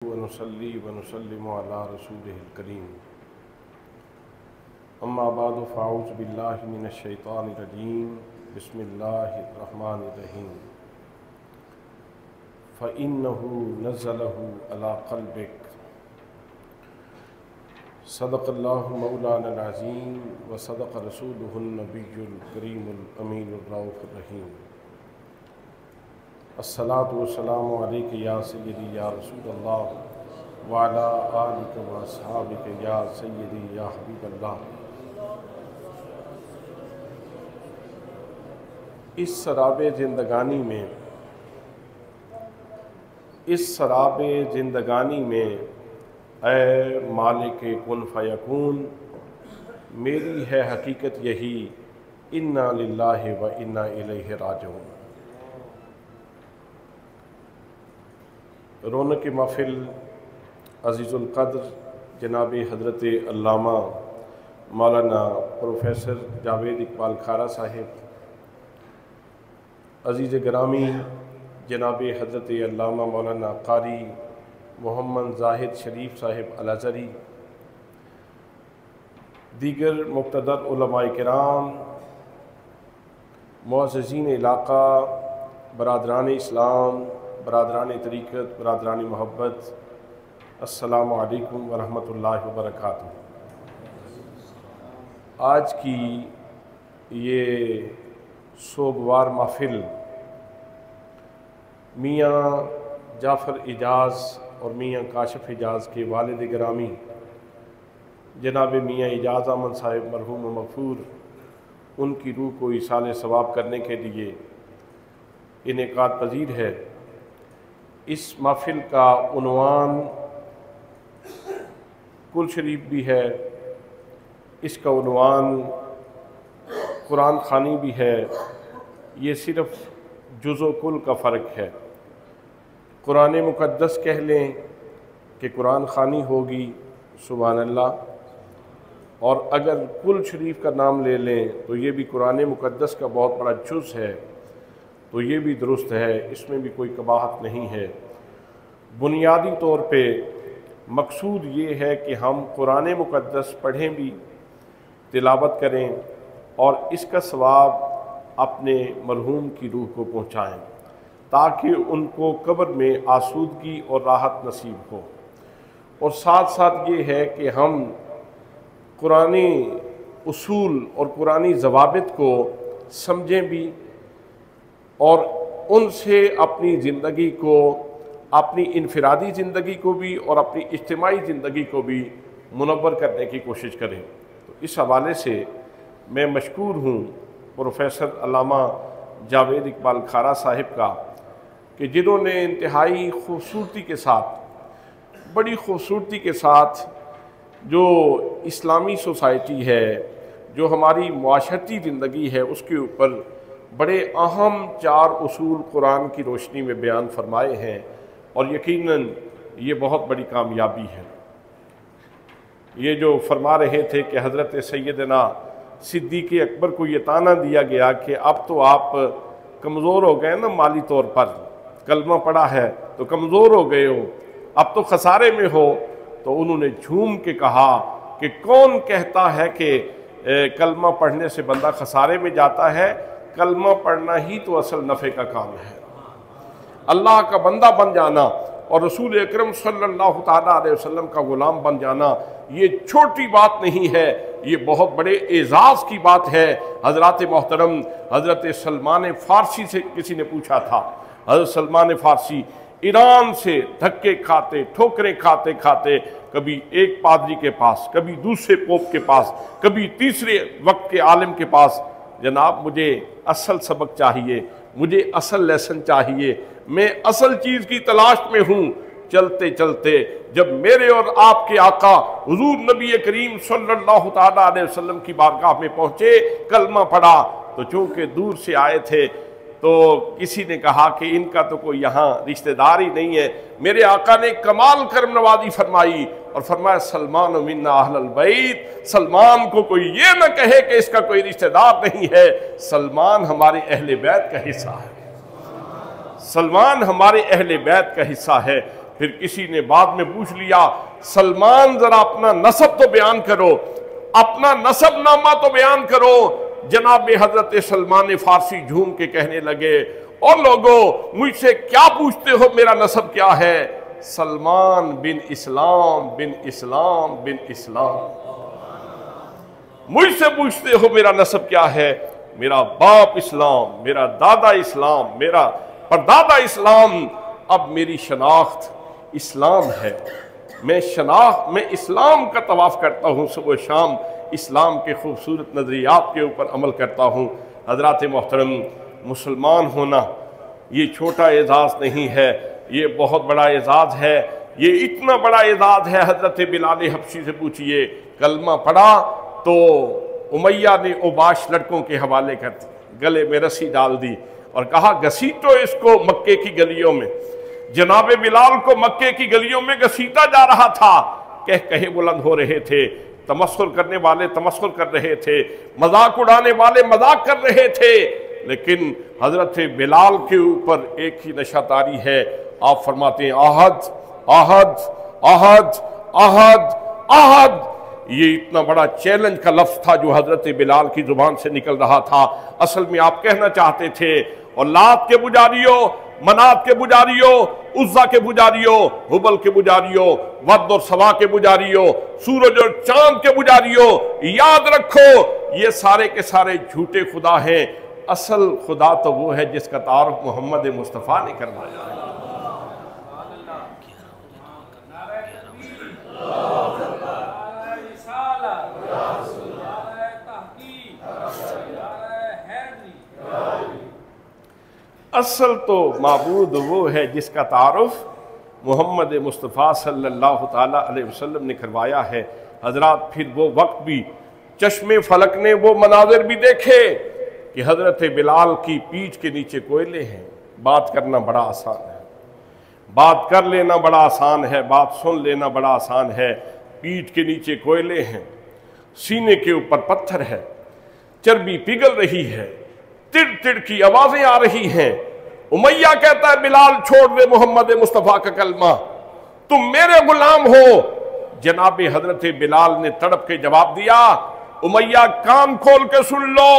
ونصلي ونسلم على رسوله الكريم اما بعد فاعوذ بالله من الشيطان الرجيم بسم الله الرحمن الرحيم فإنه نزله على قلبك صدق الله مولانا العظيم وصدق رسوله النبي الكريم الأمين الرؤوف الرحيم الصلاة والسلام عليك يا سيدي يا رسول الله وعلى آلك وأصحابك يا سيدي يا حبيب اللہ۔ اس سراب زندگانی میں اے مالک کن فیکون، میری ہے حقیقت یہی، انا للہ و انا الیہ راجعون۔ رونق محفل عزیز القدر جناب حضرت علامہ مولانا پروفیسر جاوید اقبال کھارا صاحب، عزیز گرامی جناب حضرت علامہ مولانا قاری محمد زاہد شریف صاحب الازہری، دیگر مقتدر علماء کرام، معززین علاقہ، برادران اسلام، برادران طریقت، برادران محبت، السلام علیکم ورحمۃ اللہ وبرکاتہ۔ آج کی یہ سوگوار محفل میاں جعفر اجاز اور میاں کاشف اجاز کے والد گرامی جناب میاں اجاز احمد صاحب مرحوم و مغفور، ان کی روح کو ایصال ثواب کرنے کے لیے انعقاد پذیر ہے۔ اس محفل کا عنوان کل شریف بھی ہے، اس کا عنوان قرآن خوانی بھی ہے، یہ صرف جز و کل کا فرق ہے۔ قرآن مقدس کہہ لیں کہ قرآن خوانی ہوگی، سبحان اللہ، اور اگر کل شریف کا نام لے لیں تو یہ بھی قرآن مقدس کا بہت بڑا جز ہے، تو یہ بھی درست ہے، اس میں بھی کوئی قباحت نہیں ہے۔ بنیادی طور پہ مقصود یہ ہے کہ ہم قرآن مقدس پڑھیں بھی، تلاوت کریں اور اس کا ثواب اپنے مرحوم کی روح کو پہنچائیں تاکہ ان کو قبر میں آسودگی اور راحت نصیب ہو۔ اور ساتھ ساتھ یہ ہے کہ ہم قرآنی اصول اور قرآنی ضوابط کو سمجھیں بھی اور ان سے اپنی زندگی کو، اپنی انفرادی زندگی کو بھی اور اپنی اجتماعی زندگی کو بھی منور کرنے کی کوشش کریں۔ تو اس حوالے سے میں مشکور ہوں پروفیسر علامہ جاوید اقبال کھارا صاحب کا کہ جنہوں نے انتہائی خوبصورتی کے ساتھ، بڑی خوبصورتی کے ساتھ جو اسلامی سوسائٹی ہے، جو ہماری معاشرتی زندگی ہے، اس کے اوپر بڑے اہم 4 اصول قرآن کی روشنی میں بیان فرمائے ہیں، اور یقیناً یہ بہت بڑی کامیابی ہے۔ یہ جو فرما رہے تھے کہ حضرت سیدنا صدیق اکبر کو یہ طعنہ دیا گیا کہ اب تو آپ کمزور ہو گئے نا، مالی طور پر کلمہ پڑھا ہے تو کمزور ہو گئے ہو، اب تو خسارے میں ہو، تو انہوں نے جھوم کے کہا کہ کون کہتا ہے کہ کلمہ پڑھنے سے بندہ خسارے میں جاتا ہے؟ کلمہ پڑھنا ہی تو اصل نفع کا کام ہے۔ اللہ کا بندہ بن جانا اور رسول اکرم صلی اللہ تعالیٰ علیہ وسلم کا غلام بن جانا یہ چھوٹی بات نہیں ہے، یہ بہت بڑے اعزاز کی بات ہے۔ حضرات محترم حضرت سلمان فارسی سے کسی نے پوچھا تھا، حضرت سلمان فارسی ایران سے دھکے کھاتے، ٹھوکریں کھاتے کھاتے، کبھی ایک پادری کے پاس، کبھی دوسرے پوپ کے پاس، کبھی تیسرے وقت کے عالم کے پاس، جناب مجھے اصل سبق چاہیے، مجھے اصل لیسن چاہیے، میں اصل چیز کی تلاش میں ہوں۔ چلتے چلتے جب میرے اور آپ کے آقا حضور نبی کریم صلی اللہ تعالیٰ علیہ وسلم کی بارگاہ میں پہنچے، کلمہ پڑھا، تو چونکہ دور سے آئے تھے تو کسی نے کہا کہ ان کا تو کوئی یہاں رشتہ دار ہی نہیں ہے۔ میرے آقا نے کمال کرم نوازی فرمائی اور فرمایا سلمان منا اہل البیت، سلمان کو کوئی یہ نہ کہے کہ اس کا کوئی رشتہ دار نہیں ہے، سلمان ہمارے اہل بیت کا حصہ ہے، سلمان ہمارے اہل بیت کا حصہ ہے۔ پھر کسی نے بعد میں پوچھ لیا سلمان ذرا اپنا نسب تو بیان کرو، اپنا نسب نامہ تو بیان کرو۔ جناب حضرت سلمان فارسی جھوم کے کہنے لگے اور لوگوں مجھ سے کیا پوچھتے ہو، میرا نسب کیا ہے؟ سلمان بن اسلام بن اسلام بن اسلام۔ مجھ سے پوچھتے ہو میرا نسب کیا ہے؟ میرا باپ اسلام، میرا دادا اسلام، میرا پردادا اسلام، اب میری شناخت اسلام ہے۔ میں اسلام کا طواف کرتا ہوں صبح و شام، اسلام کے خوبصورت نظریات کے اوپر عمل کرتا ہوں۔ حضرات محترم، مسلمان ہونا یہ چھوٹا اعزاز نہیں ہے، یہ بہت بڑا اعزاز ہے۔ یہ اتنا بڑا اعزاز ہے، حضرت بلال حبشی سے پوچھئے، کلمہ پڑھا تو امیہ نے اوباش لڑکوں کے حوالے کر دی، گلے میں رسی ڈال دی اور کہا گھسیٹو اس کو مکے کی گلیوں میں۔ جناب بلال کو مکے کی گلیوں میں گھسیٹا جا رہا تھا، کہے بلند ہو رہے تھے، تمسخر کرنے والے تمسخر کر رہے تھے، مذاق اڑانے والے مذاق کر رہے تھے، لیکن حضرت بلال کے اوپر ایک ہی نشہ طاری ہے۔ آپ فرماتے ہیں احد احد احد احد احد۔ یہ اتنا بڑا چیلنج کا لفظ تھا جو حضرت بلال کی زبان سے نکل رہا تھا۔ اصل میں آپ کہنا چاہتے تھے اور لات کے پجاریوں، منات کے پجاریوں، عزا کے پجاریوں، حبل کے پجاریوں، ود اور سوا کے پجاریوں، سورج اور چاند کے پجاریوں، یاد رکھو یہ سارے کے سارے جھوٹے خدا ہیں۔ اصل خدا تو وہ ہے جس کا تعارف محمد مصطفیٰ نے کروایا ہے۔ اصل تو معبود وہ ہے جس کا تعارف محمد مصطفیٰ صلی اللہ تعالیٰ علیہ وسلم نے کروایا ہے۔ حضرات پھر وہ وقت بھی چشم فلک نے وہ مناظر بھی دیکھے کہ حضرت بلال کی پیٹھ کے نیچے کوئلے ہیں۔ بات کرنا بڑا آسان ہے، بات کر لینا بڑا آسان ہے، بات سن لینا بڑا آسان ہے۔ پیٹھ کے نیچے کوئلے ہیں، سینے کے اوپر پتھر ہے، چربی پگھل رہی ہے، تڑ تڑ کی آوازیں آ رہی ہیں۔ امیہ کہتا ہے بلال چھوڑ دے محمد مصطفیٰ کا کلمہ، تم میرے غلام ہو۔ جناب حضرت بلال نے تڑپ کے جواب دیا امیہ کان کھول کے سن لو،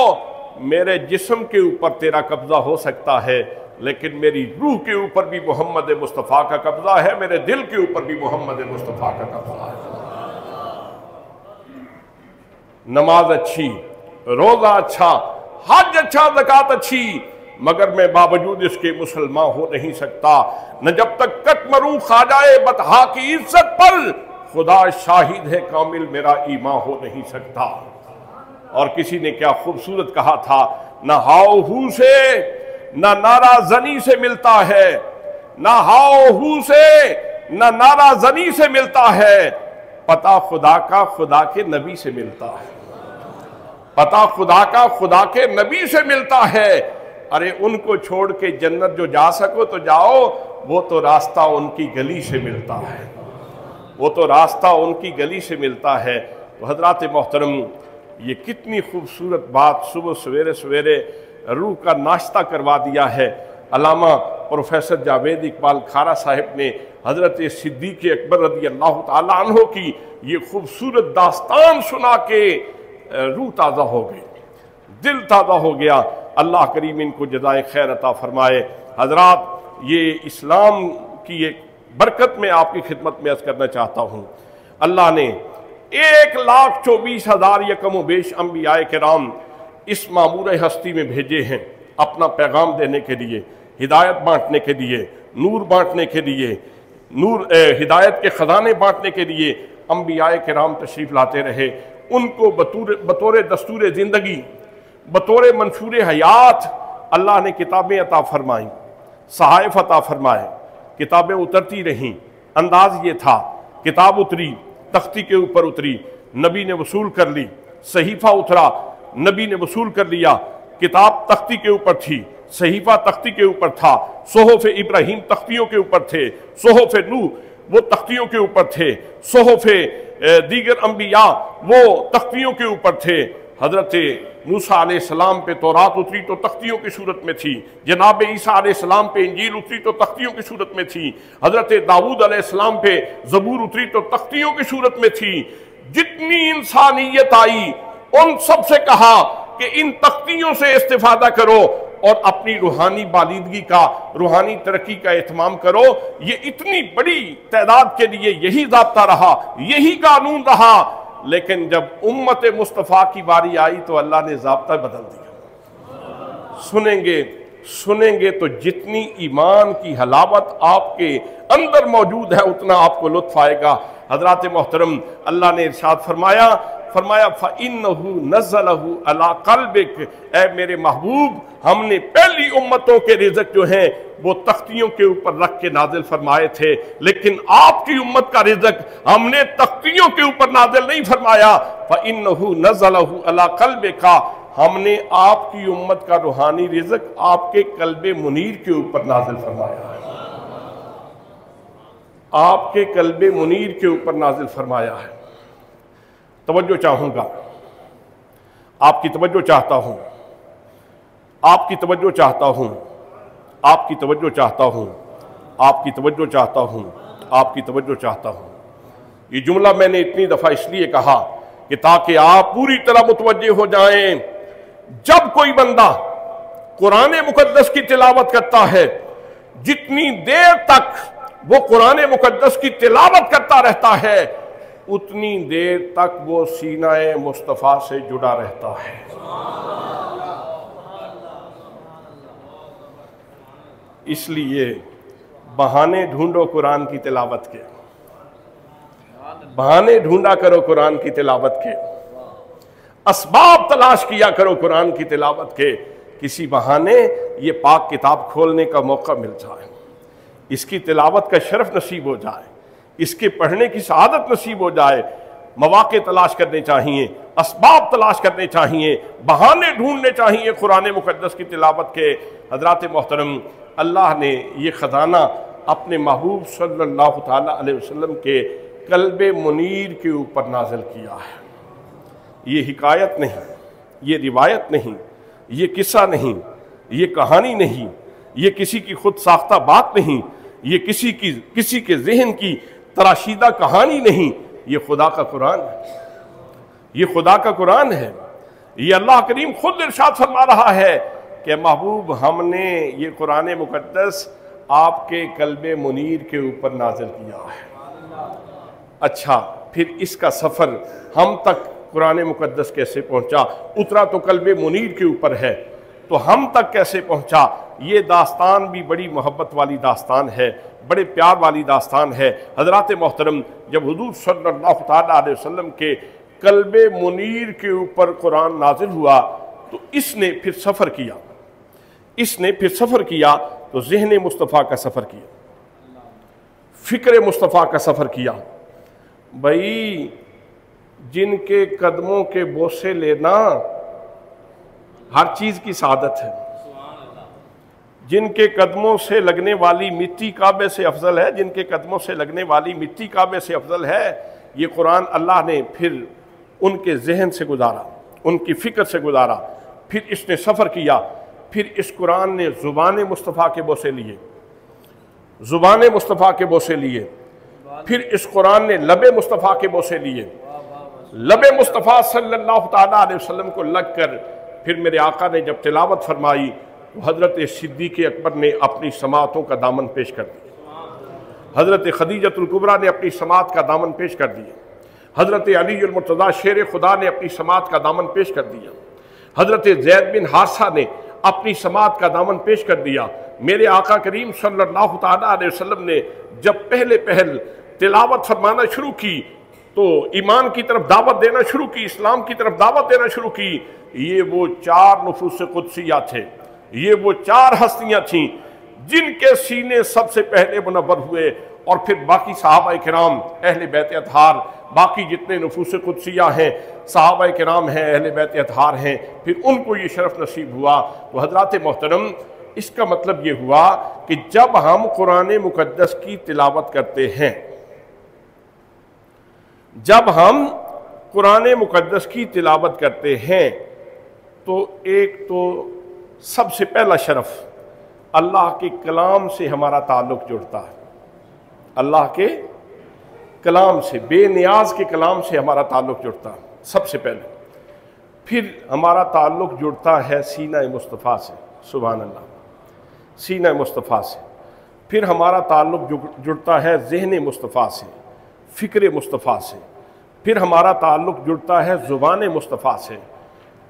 میرے جسم کے اوپر تیرا قبضہ ہو سکتا ہے لیکن میری روح کے اوپر بھی محمد مصطفیٰ کا قبضہ ہے، میرے دل کے اوپر بھی محمد مصطفیٰ کا قبضہ ہے۔ نماز اچھی، روزہ اچھا، حج اچھا، زکوٰۃ اچھی، مگر میں باوجود اس کے مسلمان ہو نہیں سکتا نہ جب تک کٹ مروں خواجہ بطحا کی عزت پر، خدا شاہد ہے کامل میرا ایمان ہو نہیں سکتا۔ اور کسی نے کیا خوبصورت کہا تھا، نہ ہاؤ ہو سے نہ نعرہ زنی سے ملتا ہے، نہ ہاؤ ہو سے نہ نعرہ زنی سے ملتا ہے، پتہ خدا کا خدا کے نبی سے ملتا ہے، پتہ خدا کا خدا کے نبی سے ملتا ہے۔ ارے ان کو چھوڑ کے جنت جو جا سکو تو جاؤ، وہ تو راستہ ان کی گلی سے ملتا ہے، وہ تو راستہ ان کی گلی سے ملتا ہے۔ تو حضرات محترم، یہ کتنی خوبصورت بات صبح سویرے سویرے روح کا ناشتہ کروا دیا ہے۔ علامہ پروفیسر جاوید اقبال کھارا صاحب نے حضرت صدیق اکبر رضی اللہ تعالیٰ عنہ کی یہ خوبصورت داستان سنا کے روح تازہ ہو گئی، دل تازہ ہو گیا۔ اللہ کریم ان کو جزائے خیر عطا فرمائے۔ حضرات، یہ اسلام کی ایک برکت میں آپ کی خدمت میں عرض کرنا چاہتا ہوں۔ اللہ نے 1,24,000 یکم و بیش انبیاء کرام اس معمور ہستی میں بھیجے ہیں، اپنا پیغام دینے کے لیے، ہدایت بانٹنے کے لیے، نور بانٹنے کے لیے، ہدایت کے خزانے بانٹنے کے لیے انبیاء کرام تشریف لاتے رہے۔ ان کو بطور دستور زندگی، بطور منشور حیات اللہ نے کتابیں عطا فرمائیں، صحائف عطا فرمائے، کتابیں اترتی رہیں۔ انداز یہ تھا، کتاب اتری، تختی کے اوپر اتری، نبی نے وصول کر لی، صحیفہ اترا، نبی نے وصول کر لیا۔ کتاب تختی کے اوپر تھی، صحیفہ تختی کے اوپر تھا، صحف ابراہیم تختیوں کے اوپر تھے، صحف نوح وہ تختیوں کے اوپر تھے، صحف دیگر انبیاء وہ تختیوں کے اوپر تھے۔ حضرت موسیٰ علیہ السلام پہ تورات اتری تو تختیوں کی صورت میں تھی، جناب عیسیٰ علیہ السلام پہ انجیل اتری تو تختیوں کی صورت میں تھی، حضرت داؤد علیہ السلام پہ زبور اتری تو تختیوں کی صورت میں تھی۔ جتنی انسانیت آئی ان سب سے کہا کہ ان تختیوں سے استفادہ کرو اور اپنی روحانی بالیدگی کا، روحانی ترقی کا اہتمام کرو۔ یہ اتنی بڑی تعداد کے لیے یہی ضابطہ رہا، یہی قانون رہا، لیکن جب امت مصطفیٰ کی باری آئی تو اللہ نے ضابطہ بدل دیا۔ سنیں گے تو جتنی ایمان کی حلاوت آپ کے اندر موجود ہے اتنا آپ کو لطف آئے گا۔ حضرات محترم، اللہ نے ارشاد فرمایا فَإِنَّهُ نَزَّلَهُ عَلَىٰ قَلْبِكَ، اے میرے محبوب ہم نے پہلی امتوں کے رزق جو ہیں وہ تختیوں کے اوپر رکھ کے نازل فرمائے تھے، لیکن آپ کی امت کا رزق ہم نے تختیوں کے اوپر نازل نہیں فرمایا۔ فَإِنَّهُ نَزَّلَهُ عَلَىٰ قَلْبِكَ، ہم نے آپ کی امت کا روحانی رزق آپ کے قلب منیر کے اوپر نازل فرمایا ہے، آپ کے قلب منیر کے اوپر نازل فرمایا ہے۔ توجہ چاہوں گا، آپ کی توجہ چاہتا ہوں، آپ کی توجہ چاہتا ہوں، آپ کی توجہ چاہتا ہوں، آپ کی توجہ چاہتا ہوں، آپ کی توجہ چاہتا ہوں۔ یہ جملہ میں نے اتنی دفعہ اس لیے کہا کہ تاکہ آپ پوری طرح متوجہ ہو جائیں۔ جب کوئی بندہ قرآن مقدس کی تلاوت کرتا ہے، جتنی دیر تک وہ قرآن مقدس کی تلاوت کرتا رہتا ہے اتنی دیر تک وہ سینہ مصطفیٰ سے جڑا رہتا ہے۔ اس لیے بہانے ڈھونڈو قرآن کی تلاوت کے، بہانے ڈھونڈا کرو قرآن کی تلاوت کے، اسباب تلاش کیا کرو قرآن کی تلاوت کے، کسی بہانے یہ پاک کتاب کھولنے کا موقع مل جائے، اس کی تلاوت کا شرف نصیب ہو جائے، اس کے پڑھنے کی سعادت نصیب ہو جائے۔ مواقع تلاش کرنے چاہیے، اسباب تلاش کرنے چاہیے، بہانے ڈھونڈنے چاہیے قرآن مقدس کی تلاوت کے۔ حضرات محترم، اللہ نے یہ خزانہ اپنے محبوب صلی اللہ تعالیٰ علیہ وسلم کے قلب منیر کے اوپر نازل کیا ہے۔ یہ حکایت نہیں، یہ روایت نہیں، یہ قصہ نہیں، یہ کہانی نہیں، یہ کسی کی خود ساختہ بات نہیں، یہ کسی کے ذہن کی تراشیدہ کہانی نہیں، یہ خدا کا قرآن ہے، یہ خدا کا قرآن ہے۔ یہ اللہ کریم خود ارشاد فرما رہا ہے کہ محبوب ہم نے یہ قرآن مقدس آپ کے قلب منیر کے اوپر نازل کیا ہے۔ اچھا، پھر اس کا سفر ہم تک قرآن مقدس کیسے پہنچا؟ اترا تو قلب منیر کے اوپر ہے، تو ہم تک کیسے پہنچا؟ یہ داستان بھی بڑی محبت والی داستان ہے، بڑے پیار والی داستان ہے۔ حضرات محترم، جب حضور صلی اللہ تعالیٰ علیہ وسلم کے قلب منیر کے اوپر قرآن نازل ہوا تو اس نے پھر سفر کیا، اس نے پھر سفر کیا تو ذہن مصطفیٰ کا سفر کیا، فکر مصطفیٰ کا سفر کیا۔ بھائی جن کے قدموں کے بوسے لینا ہر چیز کی سعادت ہے، جن کے قدموں سے لگنے والی مٹی کعبے سے افضل ہے، جن کے قدموں سے لگنے والی مٹی کعبے سے افضل ہے، یہ قرآن اللہ نے پھر ان کے ذہن سے گزارا، ان کی فکر سے گزارا، پھر اس نے سفر کیا، پھر اس قرآن نے زبان مصطفیٰ کے بوسے لیے، زبان مصطفیٰ کے بوسے لیے، پھر اس قرآن نے لب مصطفیٰ کے بوسے لیے، لب مصطفیٰ صلی اللہ تعالیٰ علیہ وسلم کو لگ کر پھر میرے آقا نے جب تلاوت فرمائی تو حضرت صدیق اکبر نے اپنی سماعتوں کا دامن پیش کر دیا، حضرت خدیجۃ الکبریٰ نے اپنی سماعت کا دامن پیش کر دیا، حضرت علی المرتضیٰ شیر خدا نے اپنی سماعت کا دامن پیش کر دیا، حضرت زید بن حارثہ نے اپنی سماعت کا دامن پیش کر دیا۔ میرے آقا کریم صلی اللہ تعالیٰ علیہ وسلم نے جب پہل تلاوت فرمانا شروع کی تو ایمان کی طرف دعوت دینا شروع کی، اسلام کی طرف دعوت دینا شروع کی۔ یہ وہ 4 نفوس قدسیہ تھے، یہ وہ 4 ہستیاں تھیں جن کے سینے سب سے پہلے منور ہوئے، اور پھر باقی صحابہ کرام، اہل بیت اطہار، باقی جتنے نفوس قدسیہ ہیں، صحابہ کرام ہیں، اہل بیت اطہار ہیں، پھر ان کو یہ شرف نصیب ہوا۔ تو حضرات محترم، اس کا مطلب یہ ہوا کہ جب ہم قرآن مقدس کی تلاوت کرتے ہیں، جب ہم قرآن مقدس کی تلاوت کرتے ہیں تو ایک تو سب سے پہلا شرف اللہ کے کلام سے ہمارا تعلق جڑتا ہے، اللہ کے کلام سے، بے نیاز کے کلام سے ہمارا تعلق جڑتا ہے سب سے پہلے۔ پھر ہمارا تعلق جڑتا ہے سینہ مصطفیٰ سے، سبحان اللہ، سینہ مصطفیٰ سے۔ پھر ہمارا تعلق جڑتا ہے ذہن مصطفیٰ سے، فکر مصطفیٰ سے۔ پھر ہمارا تعلق جڑتا ہے زبان مصطفیٰ سے۔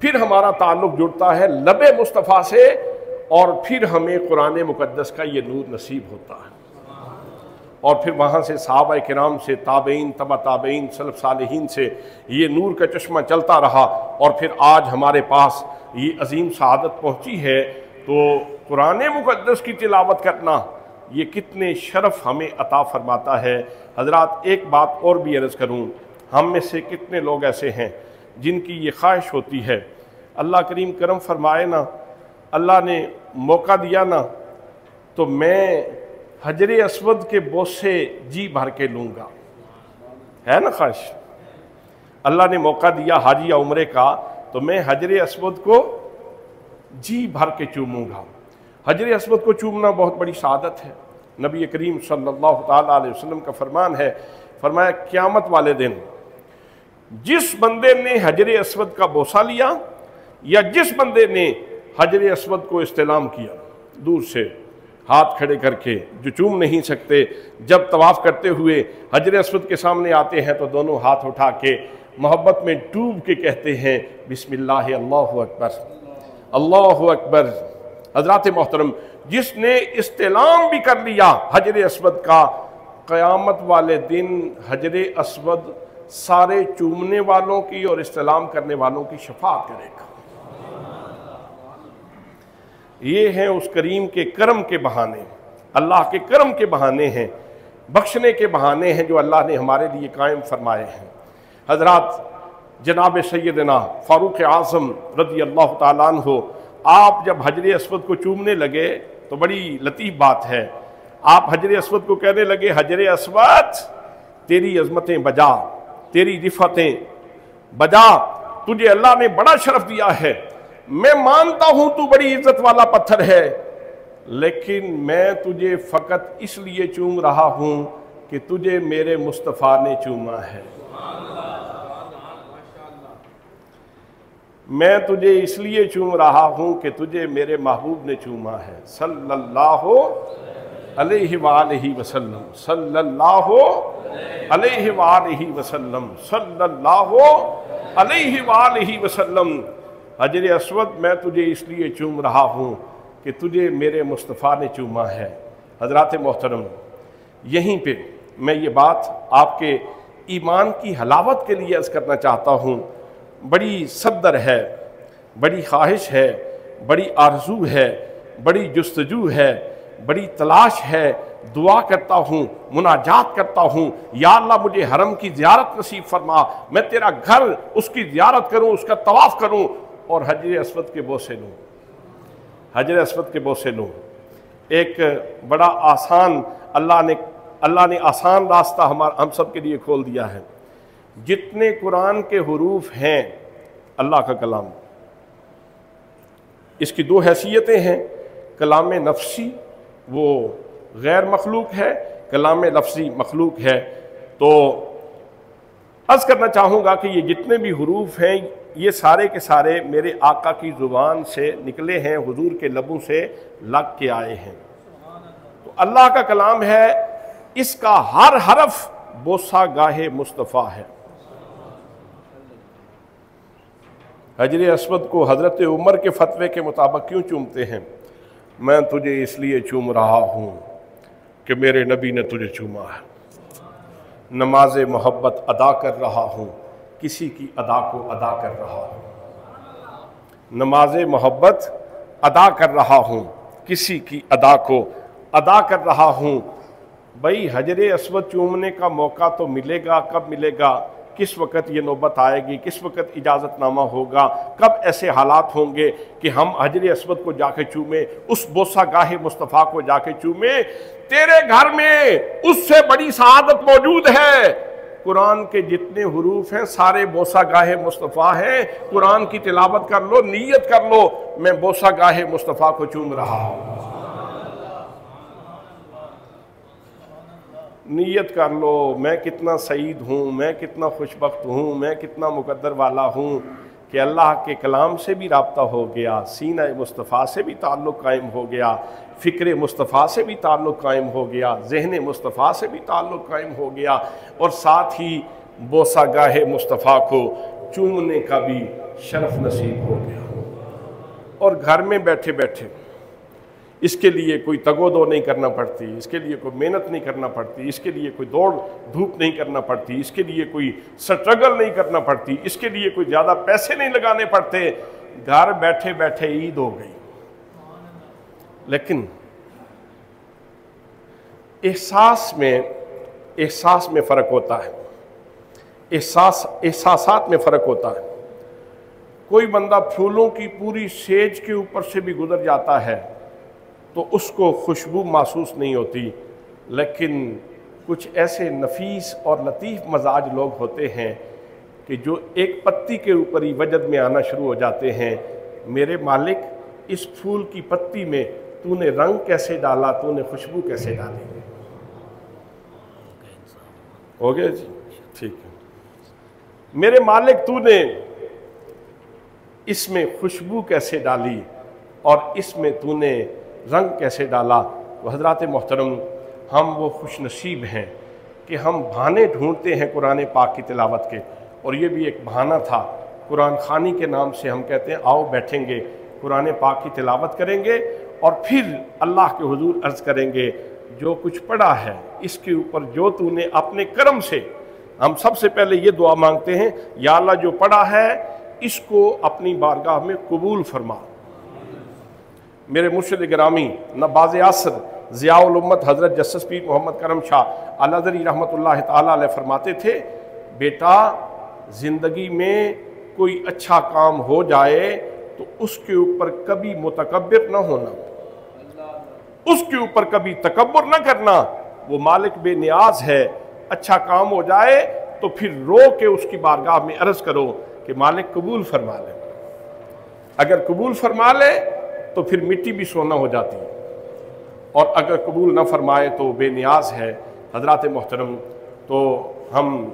پھر ہمارا تعلق جڑتا ہے لب مصطفیٰ سے، اور پھر ہمیں قرآن مقدس کا یہ نور نصیب ہوتا ہے۔ اور پھر وہاں سے صحابہ کرام سے، تابعین، تبع تابعین، سلف صالحین سے یہ نور کا چشمہ چلتا رہا، اور پھر آج ہمارے پاس یہ عظیم سعادت پہنچی ہے۔ تو قرآن مقدس کی تلاوت کرنا یہ کتنے شرف ہمیں عطا فرماتا ہے۔ حضرات ایک بات اور بھی عرض کروں، ہم میں سے کتنے لوگ ایسے ہیں جن کی یہ خواہش ہوتی ہے، اللہ کریم کرم فرمائے نا، اللہ نے موقع دیا نا، تو میں حجر اسود کے بوسے جی بھر کے لوں گا، ہے نا خواہش؟ اللہ نے موقع دیا حج یا عمرے کا، تو میں حجر اسود کو جی بھر کے چوموں گا۔ حجر اسود کو چومنا بہت بڑی سعادت ہے۔ نبی کریم صلی اللہ تعالیٰ علیہ وسلم کا فرمان ہے، فرمایا قیامت والے دن جس بندے نے حجر اسود کا بوسہ لیا، یا جس بندے نے حجر اسود کو استلام کیا دور سے ہاتھ کھڑے کر کے، جو چوم نہیں سکتے، جب طواف کرتے ہوئے حجر اسود کے سامنے آتے ہیں تو دونوں ہاتھ اٹھا کے محبت میں ڈوب کے کہتے ہیں بسم اللہ، اللہ اکبر، اللہ اکبر۔ حضرات محترم، جس نے استلام بھی کر لیا حجر اسود کا، قیامت والے دن حجر اسود سارے چومنے والوں کی اور استلام کرنے والوں کی شفاعت کرے گا۔ یہ ہیں اس کریم کے کرم کے بہانے، اللہ کے کرم کے بہانے ہیں، بخشنے کے بہانے ہیں جو اللہ نے ہمارے لیے قائم فرمائے ہیں۔ حضرات، جناب سیدنا فاروق اعظم رضی اللہ تعالیٰ عنہ، آپ جب حجر اسود کو چومنے لگے تو بڑی لطیف بات ہے، آپ حجر اسود کو کہنے لگے حجر اسود تیری عظمتیں بجا، تیری رفعتیں بجا، تجھے اللہ نے بڑا شرف دیا ہے، میں مانتا ہوں تو بڑی عزت والا پتھر ہے، لیکن میں تجھے فقط اس لیے چوم رہا ہوں کہ تجھے میرے مصطفیٰ نے چوما ہے، میں تجھے اس لیے چوم رہا ہوں کہ تجھے میرے محبوب نے چوما ہے، صلی اللہ علیہ وآلہ وسلم، صلی اللہ علیہ وآلہ وسلم، صلی اللہ علیہ وآلہ وسلم۔ حجر اسود میں تجھے اس لیے چوم رہا ہوں کہ تجھے میرے مصطفیٰ نے چوما ہے۔ حضرات محترم، یہیں پہ میں یہ بات آپ کے ایمان کی حلاوت کے لیے عرض کرنا چاہتا ہوں، بڑی صدر ہے، بڑی خواہش ہے، بڑی آرزو ہے، بڑی جستجو ہے، بڑی تلاش ہے، دعا کرتا ہوں، مناجات کرتا ہوں، یا اللہ مجھے حرم کی زیارت نصیب فرما، میں تیرا گھر اس کی زیارت کروں، اس کا طواف کروں اور حجر اسود کے بوسے لوں، حجر اسود کے بوسے لوں۔ ایک بڑا آسان اللہ نے آسان راستہ ہم سب کے لیے کھول دیا ہے۔ جتنے قرآن کے حروف ہیں اللہ کا کلام، اس کی دو حیثیتیں ہیں، کلام نفسی وہ غیر مخلوق ہے، کلام لفظی مخلوق ہے۔ تو عرض کرنا چاہوں گا کہ یہ جتنے بھی حروف ہیں یہ سارے کے سارے میرے آقا کی زبان سے نکلے ہیں، حضور کے لبوں سے لگ کے آئے ہیں۔ تو اللہ کا کلام ہے، اس کا ہر حرف بوسہ گاہ مصطفیٰ ہے۔ حجر اسود کو حضرت عمر کے فتوے کے مطابق کیوں چومتے ہیں؟ میں تجھے اس لیے چوم رہا ہوں کہ میرے نبی نے تجھے چوما ہے۔ نماز محبت ادا کر رہا ہوں، کسی کی ادا کو ادا کر رہا ہوں۔ نماز محبت ادا کر رہا ہوں، کسی کی ادا کو ادا کر رہا ہوں۔ بھئی حجر اسود چومنے کا موقع تو ملے گا، کب ملے گا؟ کس وقت یہ نوبت آئے گی؟ کس وقت اجازت نامہ ہوگا؟ کب ایسے حالات ہوں گے کہ ہم حجر اسود کو جا کے چومیں، اس بوسہ گاہ مصطفیٰ کو جا کے چومیں؟ تیرے گھر میں اس سے بڑی سعادت موجود ہے قرآن کے جتنے حروف ہیں سارے بوسہ گاہ مصطفیٰ ہیں. قرآن کی تلاوت کر لو, نیت کر لو میں بوسہ گاہ مصطفیٰ کو چوم رہا ہوں. نیت کر لو میں کتنا سعید ہوں, میں کتنا خوش بخت ہوں, میں کتنا مقدر والا ہوں کہ اللہ کے کلام سے بھی رابطہ ہو گیا, سینہ مصطفیٰ سے بھی تعلق قائم ہو گیا, فکر مصطفیٰ سے بھی تعلق قائم ہو گیا, ذہن مصطفیٰ سے بھی تعلق قائم ہو گیا, اور ساتھ ہی بوسہ گاہ مصطفیٰ کو چومنے کا بھی شرف نصیب ہو گیا. اور گھر میں بیٹھے بیٹھے اس کے لیے کوئی تگو دو نہیں کرنا پڑتی, اس کے لیے کوئی محنت نہیں کرنا پڑتی, اس کے لیے کوئی دوڑ دھوپ نہیں کرنا پڑتی, اس کے لیے کوئی سٹرگل نہیں کرنا پڑتی, اس کے لیے کوئی زیادہ پیسے نہیں لگانے پڑتے. گھر بیٹھے بیٹھے عید ہو گئی. لیکن احساس میں فرق ہوتا ہے, احساسات میں فرق ہوتا ہے. کوئی بندہ پھولوں کی پوری سیج کے اوپر سے بھی گزر جاتا ہے تو اس کو خوشبو محسوس نہیں ہوتی, لیکن کچھ ایسے نفیس اور لطیف مزاج لوگ ہوتے ہیں کہ جو ایک پتی کے اوپر ہی وجد میں آنا شروع ہو جاتے ہیں, میرے مالک اس پھول کی پتی میں تو نے رنگ کیسے ڈالا, تو نے خوشبو کیسے ڈالی. ہو گیا جی, ٹھیک ہے. میرے مالک تو نے اس میں خوشبو کیسے ڈالی اور اس میں تو نے رنگ کیسے ڈالا. تو حضرات محترم, ہم وہ خوش نصیب ہیں کہ ہم بہانے ڈھونڈتے ہیں قرآن پاک کی تلاوت کے, اور یہ بھی ایک بہانہ تھا. قرآن خوانی کے نام سے ہم کہتے ہیں آؤ بیٹھیں گے, قرآن پاک کی تلاوت کریں گے, اور پھر اللہ کے حضور عرض کریں گے جو کچھ پڑھا ہے اس کے اوپر جو تو نے اپنے کرم سے, ہم سب سے پہلے یہ دعا مانگتے ہیں یا اللہ جو پڑھا ہے اس کو اپنی بارگاہ میں قبول فرما. میرے مرشد گرامی نباز عصر ضیاء الامت حضرت جسس پیر محمد کرم شاہ الازہری رحمۃ اللہ تعالیٰ علیہ فرماتے تھے, بیٹا زندگی میں کوئی اچھا کام ہو جائے تو اس کے اوپر کبھی متکبر نہ ہونا, اس کے اوپر کبھی تکبر نہ کرنا. وہ مالک بے نیاز ہے, اچھا کام ہو جائے تو پھر رو کے اس کی بارگاہ میں عرض کرو کہ مالک قبول فرما لے. اگر قبول فرما لے تو پھر مٹی بھی سونا ہو جاتی ہے, اور اگر قبول نہ فرمائے تو بے نیاز ہے. حضرات محترم, تو ہم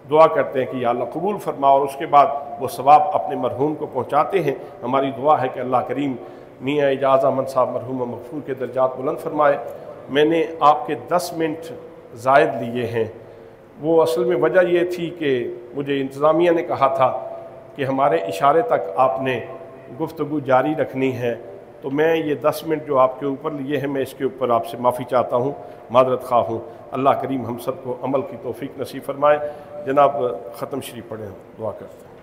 دعا کرتے ہیں کہ یا اللہ قبول فرما, اور اس کے بعد وہ ثواب اپنے مرحوم کو پہنچاتے ہیں. ہماری دعا ہے کہ اللہ کریم میاں اعجاز احمد صاحب مرحوم مغفور کے درجات بلند فرمائے. میں نے آپ کے 10 منٹ زائد لیے ہیں, وہ اصل میں وجہ یہ تھی کہ مجھے انتظامیہ نے کہا تھا کہ ہمارے اشارے تک آپ نے گفتگو جاری رکھنی ہے, تو میں یہ 10 منٹ جو آپ کے اوپر لیے ہیں میں اس کے اوپر آپ سے معافی چاہتا ہوں, معذرت خواہ ہوں. اللہ کریم ہم سب کو عمل کی توفیق نصیب فرمائے. جناب ختم شریف پڑھیں, دعا کرتے ہیں.